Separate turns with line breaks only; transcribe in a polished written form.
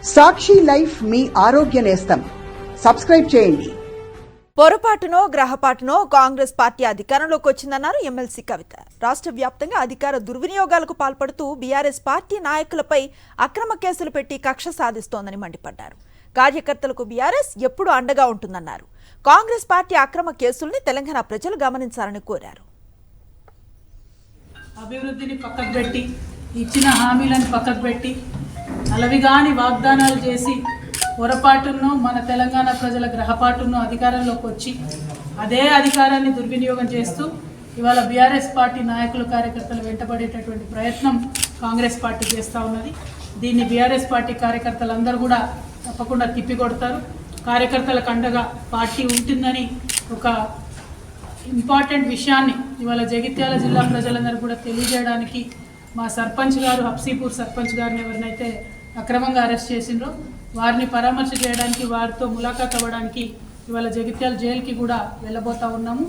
సాక్షి life మీ ఆరోగ్య నేస్తం. Subscribe చేయండి.
పొరపాటునో గ్రహపాటునో కాంగ్రెస్ పార్టీ అధికారంలోకి వచ్చిందన్నారు ఎమ్మెల్సీ కవిత. రాష్ట్ర వ్యాప్తంగా అధికార దుర్వినియోగాలకు పాల్పడుతూ బీఆర్ఎస్ పార్టీ నాయకులపై అక్రమ కేసులు పెట్టి కక్ష సాధిస్తోందని మండిపడ్డారు. కార్యకర్తలకు బీఆర్ఎస్ ఎప్పుడూ అండగా ఉంటుందన్నారు. కాంగ్రెస్ పార్టీ అక్రమ కేసుల్ని తెలంగాణ ప్రజలు గమనించాలని కోరారు.
అభివృద్ధిని పక్కకు పెట్టి, ఇచ్చిన హామీలను పక్కకు పెట్టి, అలవిగాని వాగ్దానాలు చేసి పొరపాటును మన తెలంగాణ ప్రజల గ్రహపాటును అధికారంలోకి వచ్చి అదే అధికారాన్ని దుర్వినియోగం చేస్తూ ఇవాళ బీఆర్ఎస్ పార్టీ నాయకులు కార్యకర్తలు వెంటబడేటటువంటి ప్రయత్నం కాంగ్రెస్ పార్టీ చేస్తూ ఉన్నది. దీన్ని బీఆర్ఎస్ పార్టీ కార్యకర్తలందరూ కూడా తప్పకుండా తిప్పికొడతారు. కార్యకర్తలకు అండగా పార్టీ ఉంటుందని ఒక ఇంపార్టెంట్ విషయాన్ని ఇవాళ జగిత్యాల జిల్లా ప్రజలందరూ కూడా తెలియజేయడానికి మా సర్పంచ్ గారు, హబ్సీపూర్ సర్పంచ్ గారిని ఎవరినైతే అక్రమంగా అరెస్ట్ చేసిండ్రో వారిని పరామర్శ చేయడానికి, వారితో ములాఖాత్ అవ్వడానికి ఇవాళ జగిత్యాల జైలుకి కూడా వెళ్ళబోతా ఉన్నాము.